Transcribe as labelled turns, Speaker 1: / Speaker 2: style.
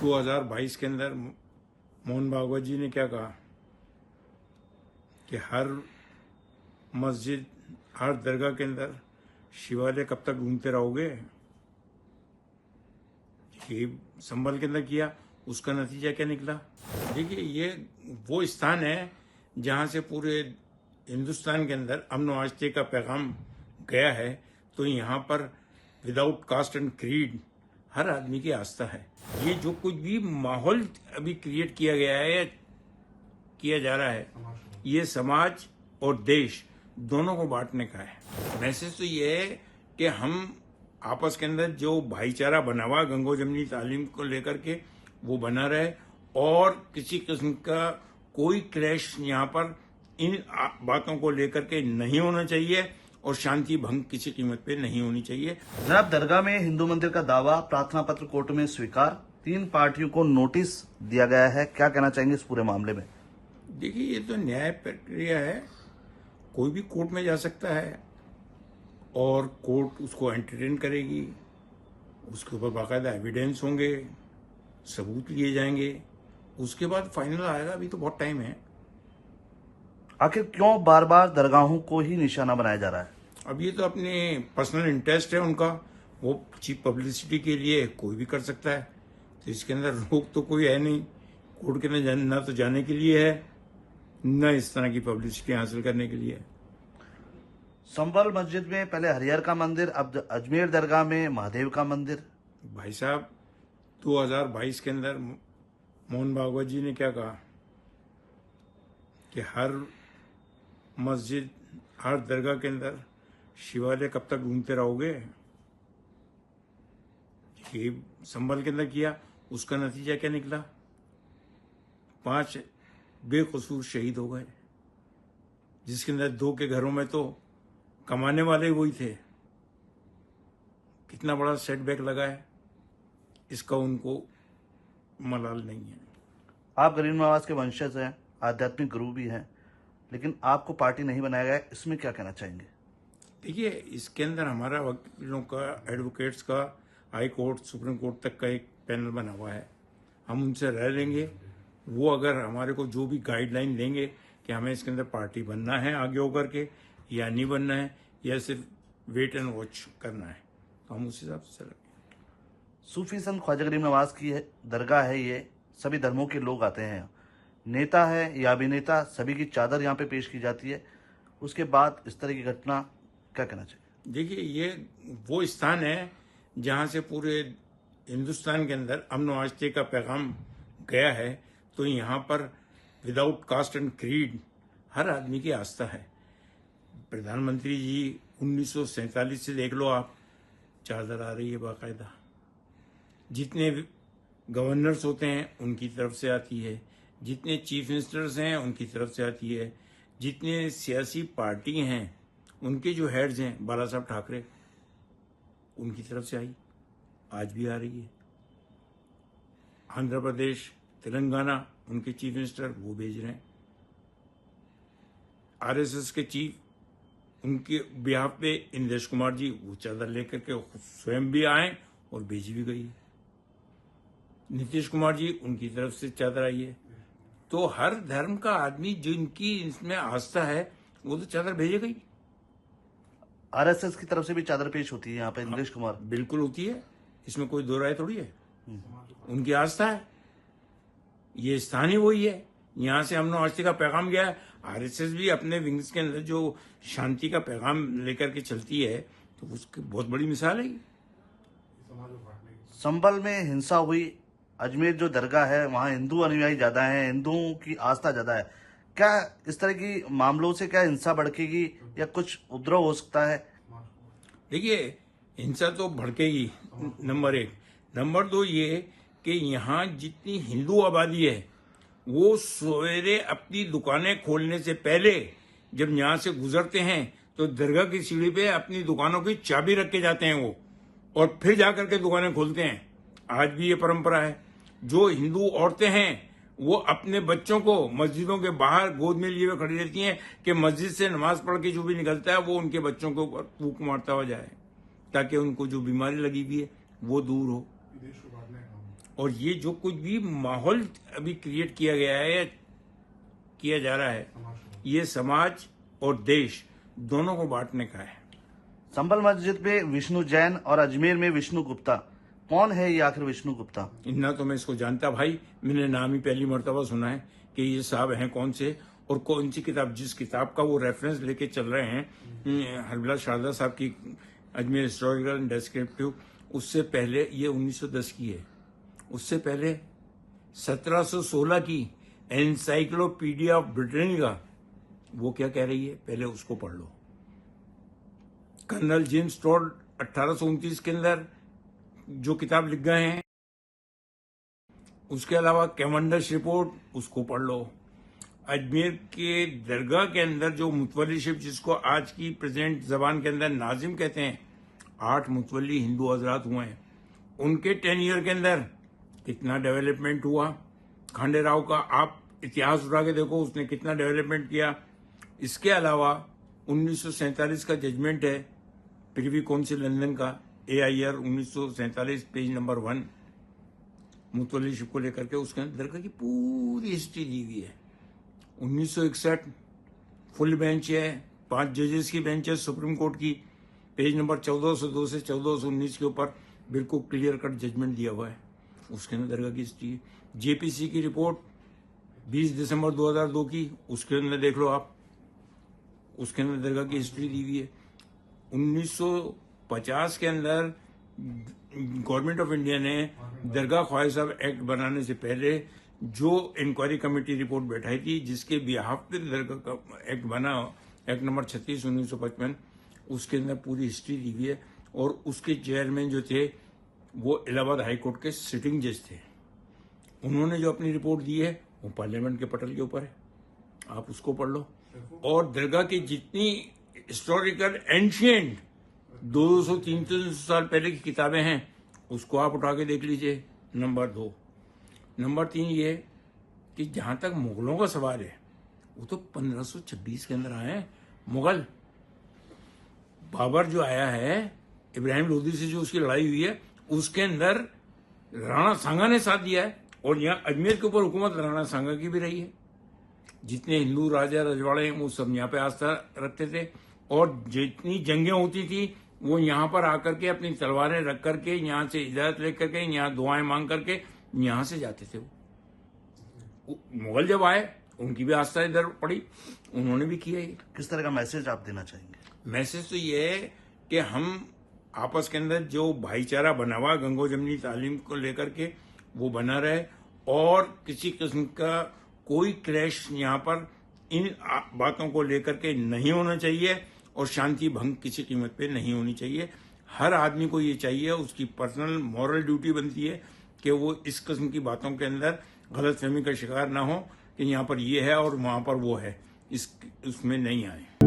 Speaker 1: 2022 के अंदर मोहन भागवत जी ने क्या कहा कि हर मस्जिद, हर दरगाह के अंदर शिवालय कब तक ढूंढते रहोगे। ये संभल के अंदर किया, उसका नतीजा क्या निकला। देखिए, ये वो स्थान है जहां से पूरे हिंदुस्तान के अंदर अमन व आस्थे का पैगाम गया है। तो यहाँ पर विदाउट कास्ट एंड क्रीड हर आदमी की आस्था है। ये जो कुछ भी माहौल अभी क्रिएट किया गया है या किया जा रहा है, ये समाज और देश दोनों को बांटने का है। मैसेज तो ये है कि हम आपस के अंदर जो भाईचारा बना हुआ गंगो जमनी तालीम को लेकर के वो बना रहे और किसी किस्म का कोई क्लैश यहाँ पर इन बातों को लेकर के नहीं होना चाहिए और शांति भंग किसी कीमत पे नहीं होनी चाहिए।
Speaker 2: जनाब, दरगाह में हिंदू मंदिर का दावा, प्रार्थना पत्र कोर्ट में स्वीकार, 3 पार्टियों को नोटिस दिया गया है। क्या कहना चाहेंगे इस पूरे मामले में?
Speaker 1: देखिए, ये तो न्याय प्रक्रिया है, कोई भी कोर्ट में जा सकता है और कोर्ट उसको एंटरटेन करेगी। उसके ऊपर बाकायदा एविडेंस होंगे, सबूत लिए जाएंगे, उसके बाद फाइनल आएगा। अभी तो बहुत टाइम है।
Speaker 2: आखिर क्यों बार बार दरगाहों को ही निशाना बनाया जा रहा है?
Speaker 1: अब ये तो अपने पर्सनल इंटरेस्ट है उनका, वो चीप पब्लिसिटी के लिए कोई भी कर सकता है। तो इसके अंदर रोक तो कोई है नहीं। कोर्ट के अंदर ना तो जाने के लिए है, न इस तरह की पब्लिसिटी हासिल करने के लिए।
Speaker 2: संभल मस्जिद में पहले हरिहर का मंदिर, अब अजमेर दरगाह में महादेव का मंदिर।
Speaker 1: भाई साहब, 2022 के अंदर मोहन भागवत जी ने क्या कहा कि हर मस्जिद, हर दरगाह के अंदर शिवालय कब तक ढूंढते रहोगे। ये संभल के अंदर किया, उसका नतीजा क्या निकला। 5 बेकसूर शहीद हो गए, जिसके अंदर 2 के घरों में तो कमाने वाले वही थे। कितना बड़ा सेटबैक लगा है, इसका उनको मलाल नहीं है।
Speaker 2: आप गरीब नवाज के वंशज हैं, आध्यात्मिक गुरु भी हैं, लेकिन आपको पार्टी नहीं बनाया गया, इसमें क्या कहना चाहेंगे?
Speaker 1: देखिए, इसके अंदर हमारा वकीलों का, एडवोकेट्स का, हाई कोर्ट, सुप्रीम कोर्ट तक का एक पैनल बना हुआ है। हम उनसे रह लेंगे। वो अगर हमारे को जो भी गाइडलाइन देंगे कि हमें इसके अंदर पार्टी बनना है आगे होकर के या नहीं बनना है या सिर्फ वेट एंड वॉच करना है, तो हम उस हिसाब से चलेंगे।
Speaker 2: सूफी संत ख्वाजा गरीब नवाज की दरगाह है ये, सभी धर्मों के लोग आते हैं। नेता है या अभिनेता, सभी की चादर यहाँ पे पेश की जाती है। उसके बाद इस तरह की घटना, क्या कहना चाहिए?
Speaker 1: देखिए, ये वो स्थान है जहां से पूरे हिंदुस्तान के अंदर अमन व आस्थे का पैगाम गया है। तो यहाँ पर विदाउट कास्ट एंड क्रीड हर आदमी की आस्था है। प्रधानमंत्री जी 1947 से देख लो आप, चादर आ रही है बाकायदा। जितने गवर्नर्स होते हैं उनकी तरफ से आती है, जितने चीफ मिनिस्टर्स हैं उनकी तरफ से आती है, जितने सियासी पार्टी हैं उनके जो हेड्स हैं, बाला साहब ठाकरे, उनकी तरफ से आई, आज भी आ रही है। आंध्र प्रदेश, तेलंगाना, उनके चीफ मिनिस्टर वो भेज रहे हैं। आरएसएस के चीफ, उनके बिहाफ पे इंदेश कुमार जी वो चादर लेकर के स्वयं भी आए और भेजी भी गई। नीतीश कुमार जी, उनकी तरफ से चादर आई है। तो हर धर्म का आदमी जिनकी इसमें आस्था है वो तो चादर भेजेगा ही।
Speaker 2: आरएसएस की तरफ से भी चादर पेश होती है यहाँ पे, इंद्रेश कुमार।
Speaker 1: बिल्कुल होती है, इसमें कोई दो राय थोड़ी है। उनकी आस्था है, ये स्थान ही वही है, यहाँ से अमन आस्थे का पैगाम गया है। आरएसएस भी अपने विंग्स के अंदर जो शांति का पैगाम लेकर के चलती है, तो उसकी बहुत बड़ी मिसाल है।
Speaker 2: संभल में हिंसा हुई, अजमेर जो दरगाह है वहाँ हिंदू अनुयायी ज्यादा हैं, हिंदुओं की आस्था ज्यादा है। क्या इस तरह की मामलों से क्या हिंसा भड़केगी या कुछ उपद्रव हो सकता है?
Speaker 1: देखिए, हिंसा तो भड़केगी, नंबर 1। नंबर 2 ये कि यहाँ जितनी हिंदू आबादी है वो सवेरे अपनी दुकानें खोलने से पहले जब यहाँ से गुजरते हैं तो दरगाह की सीढ़ी पे अपनी दुकानों की चाबी रख के जाते हैं वो, और फिर जाकर के दुकानें खोलते हैं। आज भी ये परंपरा है। जो हिंदू औरतें हैं वो अपने बच्चों को मस्जिदों के बाहर गोद में लिए हुए खड़ी रहती हैं कि मस्जिद से नमाज पढ़ के जो भी निकलता है वो उनके बच्चों के ऊपर फूंक मारता हुआ जाए, ताकि उनको जो बीमारी लगी हुई है वो दूर हो। और ये जो कुछ भी माहौल अभी क्रिएट किया गया है, किया जा रहा है, ये समाज और देश दोनों को बांटने का है।
Speaker 2: संभल मस्जिद में विष्णु जैन और अजमेर में विष्णु गुप्ता, कौन है ये आखिर विष्णु गुप्ता?
Speaker 1: इतना तो मैं इसको जानता भाई, मैंने नाम ही पहली मर्तबा सुना है कि ये साहब हैं कौन से और कौन सी किताब, जिस किताब का वो रेफरेंस लेके चल रहे हैं हरबिला शारदा साहब की अजमेर हिस्टोरिकल एंड डिस्क्रिप्टिव, उससे पहले ये 1910 की है, उससे पहले 1716 की एनसाइक्लोपीडिया ऑफ ब्रिटेनिका, वो क्या कह रही है पहले उसको पढ़ लो। कर्नल जेम्स टॉड 1829 के अंदर जो किताब लिख गए हैं, उसके अलावा कैवेंडिश रिपोर्ट, उसको पढ़ लो। अजमेर के दरगाह के अंदर जो मुतवल्लीशिप, जिसको आज की प्रेजेंट जबान के अंदर नाजिम कहते हैं, 8 मुतवल्ली हिंदू हजरात हुए हैं। उनके 10 ईयर के अंदर कितना डेवलपमेंट हुआ। खांडे राव का आप इतिहास उठा के देखो, उसने कितना डेवलपमेंट किया। इसके अलावा 1947 का जजमेंट है प्रिवी काउंसिल लंदन का, AIR 1947 पेज नंबर 1, मुतवल्लीशिप को लेकर के, उसके अंदर दरगाह की पूरी हिस्ट्री दी हुई है। 1961 फुल बेंच है, 5 जजेस की बेंच है सुप्रीम कोर्ट की, पेज नंबर 1402 से 1419 के ऊपर बिल्कुल क्लियर कट जजमेंट दिया हुआ है, उसके अंदर दरगाह की हिस्ट्री है। JPC की रिपोर्ट 20 दिसंबर 2002 की, उसके अंदर देख लो आप, उसके अंदर दरगाह की हिस्ट्री दी हुई है। 1950 के अंदर गवर्नमेंट ऑफ इंडिया ने दरगाह ख्वाजा साहब एक्ट बनाने से पहले जो इंक्वायरी कमेटी रिपोर्ट बैठाई थी, जिसके बिहाफ पे दरगाह का एक्ट बना, एक्ट नंबर 36 1955, उसके अंदर पूरी हिस्ट्री दी हुई है। और उसके चेयरमैन जो थे वो इलाहाबाद हाई कोर्ट के सिटिंग जज थे। उन्होंने जो अपनी रिपोर्ट दी है वो पार्लियामेंट के पटल के ऊपर है, आप उसको पढ़ लो। और दरगाह की जितनी हिस्टोरिकल एंशियंट 200-300 साल पहले की किताबें हैं, उसको आप उठा के देख लीजिए। नंबर 2। नंबर 3 ये कि जहां तक मुगलों का सवाल है, वो तो 1526 के अंदर आए हैं मुगल। बाबर जो आया है, इब्राहिम लोदी से जो उसकी लड़ाई हुई है, उसके अंदर राणा सांगा ने साथ दिया है। और यहाँ अजमेर के ऊपर हुकूमत राणा सांगा की भी रही है। जितने हिंदू राजा रजवाड़े हैं वो सब यहाँ पे आस्था रखते थे, और जितनी जंगें होती थी वो यहाँ पर आकर के अपनी तलवारें रख करके, यहाँ से इजाजत लेकर के, यहाँ दुआएं मांग करके यहाँ से जाते थे। वो मुगल जब आए, उनकी भी आस्था इधर पड़ी, उन्होंने भी किया ये।
Speaker 2: किस तरह का मैसेज आप देना चाहेंगे?
Speaker 1: मैसेज तो ये है कि हम आपस के अंदर जो भाईचारा बना हुआ गंगो जमनी तालीम को लेकर के, वो बना रहे, और किसी किस्म का कोई क्लैश यहाँ पर इन बातों को लेकर के नहीं होना चाहिए, और शांति भंग किसी कीमत पे नहीं होनी चाहिए। हर आदमी को ये चाहिए, उसकी पर्सनल मॉरल ड्यूटी बनती है कि वो इस किस्म की बातों के अंदर गलतफहमी का शिकार ना हो कि यहाँ पर ये है और वहाँ पर वो है, उसमें नहीं आए।